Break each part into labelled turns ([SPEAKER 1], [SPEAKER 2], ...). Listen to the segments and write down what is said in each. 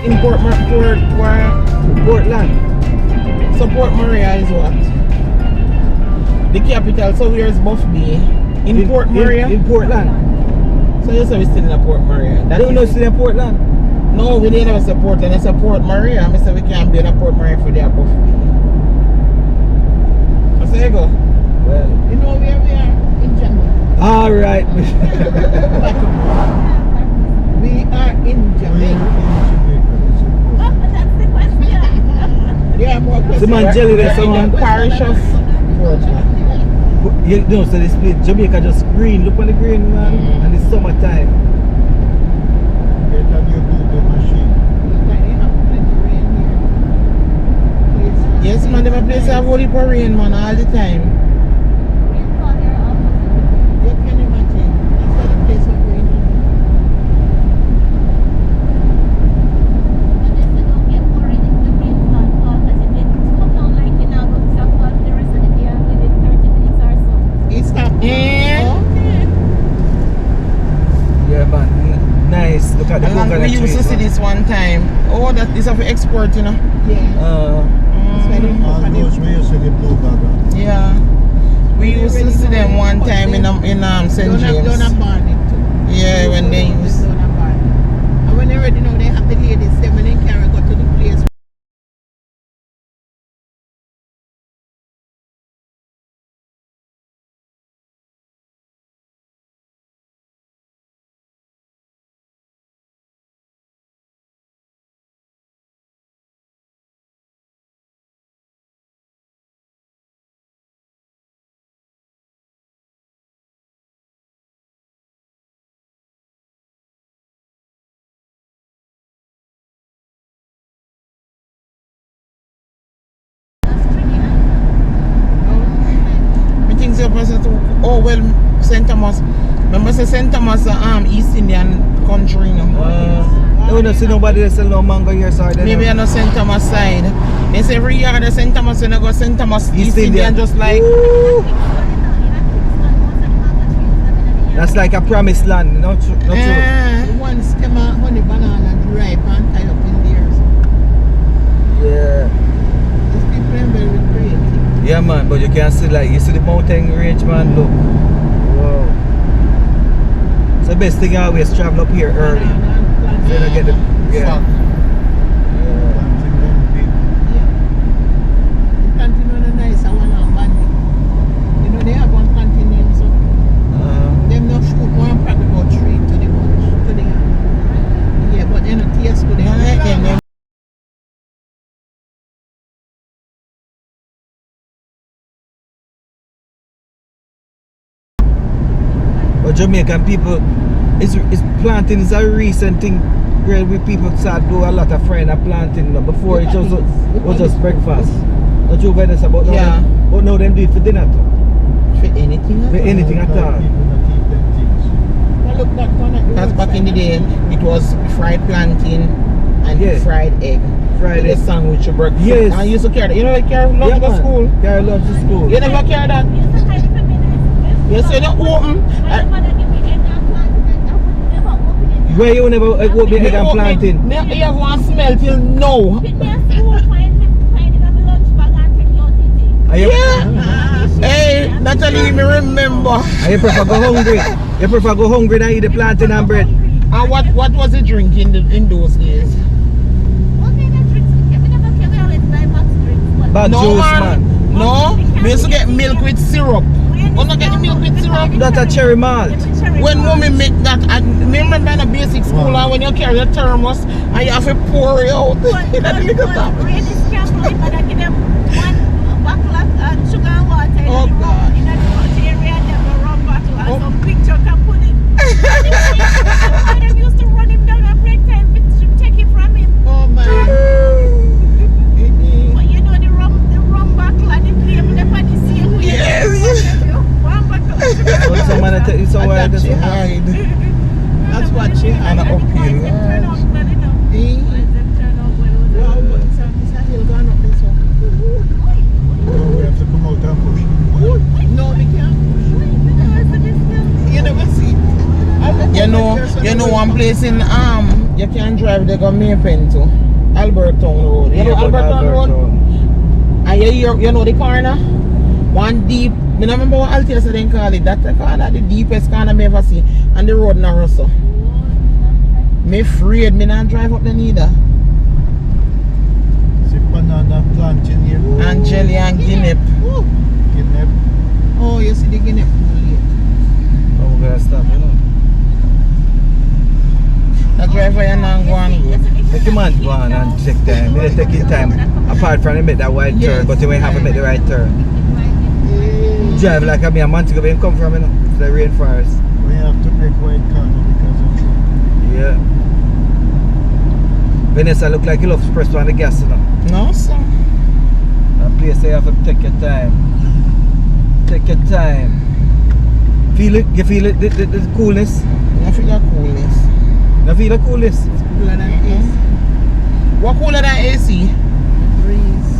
[SPEAKER 1] in Portland. So Port Maria is what? The capital. So where is Buff Bay? In Port Maria?
[SPEAKER 2] In Portland.
[SPEAKER 1] So you say we still in Port Maria?
[SPEAKER 2] That don't know still in Portland?
[SPEAKER 1] No, we didn't have a Portland. It's a Port Maria. I said we can't be in a Port Maria for the Buff Bay. So you go.
[SPEAKER 2] Well,
[SPEAKER 1] you know where we are? In Jamaica.
[SPEAKER 2] Alright.
[SPEAKER 1] We are in Jamaica.
[SPEAKER 3] That's the question.
[SPEAKER 1] There are more questions.
[SPEAKER 2] The man jelly there, someone.
[SPEAKER 1] Parish of Portland.
[SPEAKER 2] You know, so they split Jamaica just green. Look on the green, man. And it's summertime.
[SPEAKER 4] Get on your Google machine.
[SPEAKER 1] Yes, man, them a place have holy for rain, man, all the time. You can imagine. That's why the place of rain. It's not. Yeah.
[SPEAKER 2] Yeah, man. Nice. Look at the coconut
[SPEAKER 1] We used to see this one time. Oh, that is of export, you know.
[SPEAKER 4] All those where you see the blue background.
[SPEAKER 1] Yeah. We used to see them one time in St. James. Yeah, when they used. And when they already know they have the ladies, them when they carry go to the place. Oh well, St. Thomas. Remember, say St. Thomas, East Indian country, you know.
[SPEAKER 2] I don't see nobody that sell no mango here, sorry.
[SPEAKER 1] Maybe on the St. Thomas side. They say every year the St. Thomas, when I go St. Thomas, East Indian, just like.
[SPEAKER 2] That's like a promised land, not true.
[SPEAKER 1] One stem of honey banana ripe and tie up in there.
[SPEAKER 2] Yeah.
[SPEAKER 1] These people are very creative.
[SPEAKER 2] Yeah, man, but you can see, like, you see the mountain range, man, look. Wow. So the best thing I always travel up here early. So you don't get the, yeah.
[SPEAKER 1] The plantain one is nice, and one on Bandy. You know, they have one plantain name, so them not shoot one pack about 3 to the bunch, to the yeah, but they not taste good. They like them.
[SPEAKER 2] But Jamaican people, it's planting is a recent thing where we people start do a lot of frying and planting. Before it was just breakfast. Not you awareness about
[SPEAKER 1] yeah.
[SPEAKER 2] Now but now them do it for dinner too.
[SPEAKER 1] For anything at all.
[SPEAKER 2] For anything at all.
[SPEAKER 4] People not eat them things.
[SPEAKER 1] Well, look, because back in the day, it was fried plantain and fried egg.
[SPEAKER 2] Fried egg.
[SPEAKER 1] The sandwich for breakfast.
[SPEAKER 2] Yes.
[SPEAKER 1] And I used to carry that. You know, like carry lunch to school?
[SPEAKER 2] Carry lunch to school.
[SPEAKER 1] You never carry that? You say they open.
[SPEAKER 2] Where you never open the egg and plantain?
[SPEAKER 1] You have one smell till now. Yeah. Hey, Natalie, me remember.
[SPEAKER 2] And you prefer go hungry. You prefer go hungry than eat the plantain and bread.
[SPEAKER 1] And what was the drink in those days?
[SPEAKER 2] Bad juice, man.
[SPEAKER 1] No, we used to get milk with syrup. We not get the milk with syrup.
[SPEAKER 2] That's a cherry malt.
[SPEAKER 1] When mommy make that, I remember in a basic school and when you carry a thermos and you have to pour it out. Oh God.
[SPEAKER 3] They used to run him down at break time to take it from him.
[SPEAKER 1] Oh man.
[SPEAKER 3] But you know the rum bottle and the flame the body seal.
[SPEAKER 1] Yes.
[SPEAKER 3] Rum bottle.
[SPEAKER 2] So man, take you somewhere.
[SPEAKER 1] That's what she hide. That's what she hide. And uphill. Wow, but it's a hill going up this one.
[SPEAKER 4] No, we have to come out and push.
[SPEAKER 1] No, we can't push. You never see. You know one place in You can drive, they go Maypen to Albertown Road. You know Albertown Road? And you know the corner? One deep, I don't remember what Altius they call it. That they call that the deepest corner I ever see. And the road narrow so. Me afraid me not drive up there neither.
[SPEAKER 4] See banana plantain here.
[SPEAKER 1] And jelly and guinea.
[SPEAKER 4] Guinea.
[SPEAKER 1] Oh, you see the guinea.
[SPEAKER 2] Oh, we're gonna stop, you know.
[SPEAKER 1] The driver you not go and go.
[SPEAKER 2] Make your man go on and take time. You're taking time. Apart from him make that wide turn, but you may have to make the right turn. Drive like a man to go where you come from, you know. It's the rainforest.
[SPEAKER 4] We have to make wide corner because of traffic.
[SPEAKER 2] Yeah. Vanessa look like you love to press on the gas, you know.
[SPEAKER 1] No, sir.
[SPEAKER 2] That place you have to take your time. Take your time. Feel it? You feel it? The coolness?
[SPEAKER 1] I feel the coolness.
[SPEAKER 2] You feel the coolness?
[SPEAKER 1] It's cooler than AC. What cooler than AC? Breeze.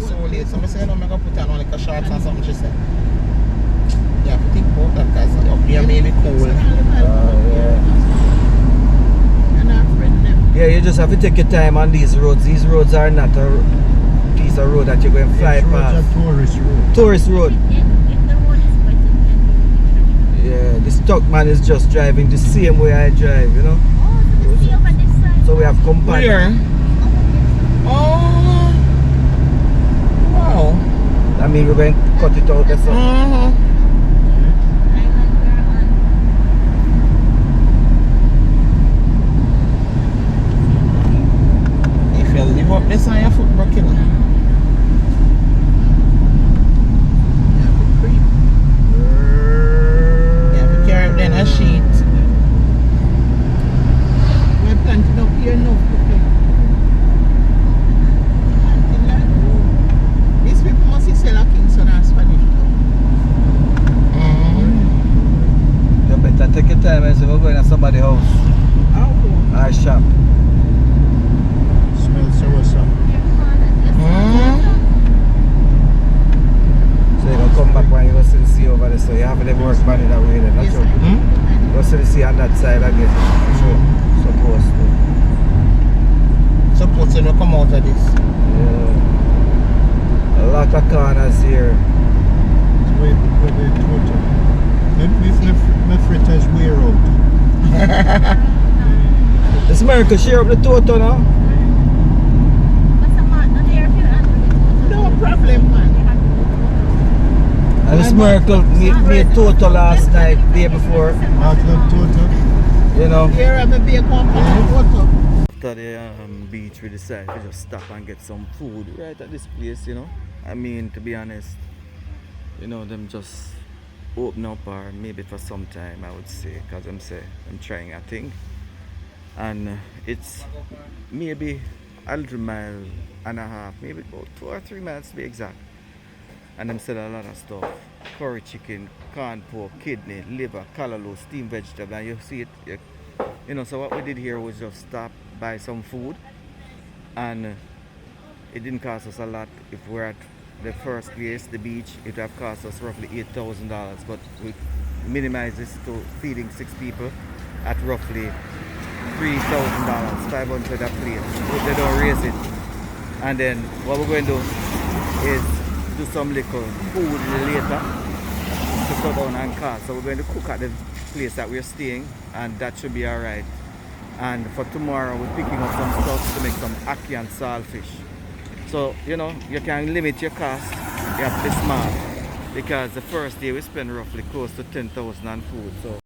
[SPEAKER 1] So late, so I said, no, I'm going to put on like a shorts and something, she said. You have to think about that because up here may be cool.
[SPEAKER 2] Yeah, you just have to take your time on these roads. These roads are not a piece of road that you're going to fly
[SPEAKER 4] These roads
[SPEAKER 2] past.
[SPEAKER 4] are tourist road.
[SPEAKER 2] Tourist road.
[SPEAKER 3] If the road is wet,
[SPEAKER 2] Yeah, the stock man is just driving the same way I drive, you know.
[SPEAKER 3] oh, so the sea over this side.
[SPEAKER 2] So we have company.
[SPEAKER 1] Where? Oh, wow.
[SPEAKER 2] I mean, we're going to cut it out. That's all.
[SPEAKER 1] Uh-huh.
[SPEAKER 3] Island we're on.
[SPEAKER 1] If you live up this on your foot broken. You have to creep. You have to carry up then a sheet. We're planting up here now. These people must sell a Kingston and Spanish.
[SPEAKER 2] You better take your time and say we're going to somebody's house
[SPEAKER 1] Oh.
[SPEAKER 2] or shop.
[SPEAKER 4] Smells soursop.
[SPEAKER 2] So you're going to come back when you go see the sea over there. So you have to work money that way then. That's
[SPEAKER 1] Yes,
[SPEAKER 2] all.
[SPEAKER 1] I
[SPEAKER 2] Go see the sea on that side again. Sure. Supposed to.
[SPEAKER 1] Supposed to come out of this.
[SPEAKER 2] Yeah. A lot of corners here.
[SPEAKER 4] It's way total. My fritters wear out.
[SPEAKER 2] This America share up the total now.
[SPEAKER 3] What's the matter? Not there if you're under the
[SPEAKER 1] No problem, man.
[SPEAKER 2] And this Miracle made total last night, day before.
[SPEAKER 4] Auckland total.
[SPEAKER 2] You know.
[SPEAKER 1] Here I'm a big company. What's up?
[SPEAKER 2] After the beach, we decided to just stop and get some food right at this place, you know. I mean, to be honest, you know, them just open up, or maybe for some time, I would say, because I'm trying a thing. And it's maybe a little mile and a half, maybe about 2 or 3 miles to be exact. And them sell a lot of stuff: curry chicken, corned pork, kidney, liver, callaloo, steamed vegetable. And you see it, you know. So what we did here was just stop, buy some food, and it didn't cost us a lot. If we're at the first place, the beach, it would have cost us roughly $8,000, but we minimize this to feeding 6 people at roughly $3,000, 500 a plate. Hope they don't raise it. And then what we're going to do is do some little food later to cut down on cost. So we're going to cook at the place that we're staying, and that should be alright. And for tomorrow, we're picking up some stuff to make some ackee and saltfish. So, you know, you can limit your cost. You have to be smart, because the first day we spend roughly close to 10,000 on food. So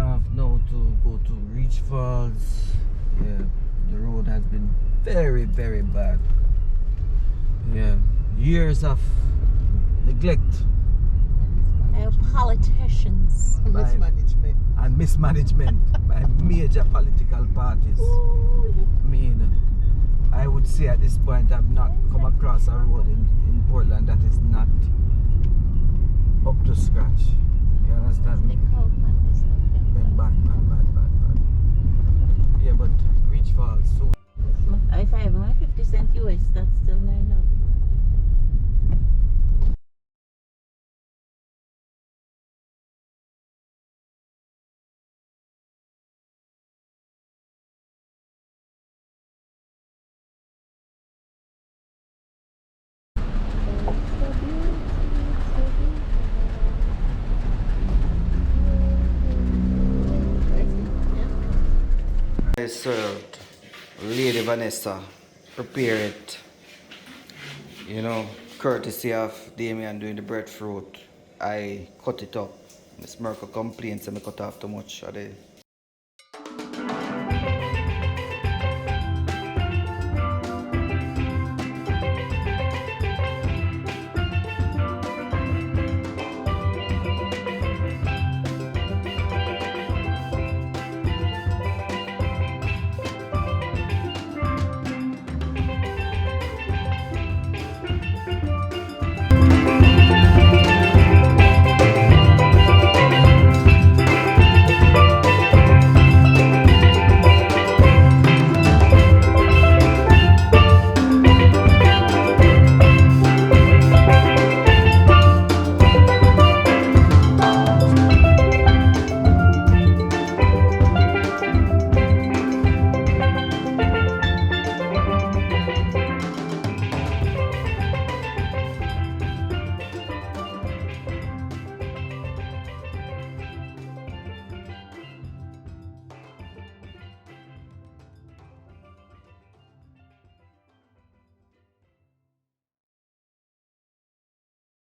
[SPEAKER 2] off now to go to Reach Falls. Yeah, the road has been very, very bad. Yeah, years of neglect
[SPEAKER 3] Politicians.
[SPEAKER 1] Mismanagement.
[SPEAKER 2] and mismanagement by major political parties. I mean, I would say at this point I've not come across a road in Portland that is not up to scratch. You understand me? Bad. Yeah, but Reach Falls soon.
[SPEAKER 3] If I have my 50 cent US, that's still 9 up.
[SPEAKER 2] I served Lady Vanessa, prepare it, you know, courtesy of Damien doing the breadfruit. I cut it up. Miss Merkel complains that I cut off too much of the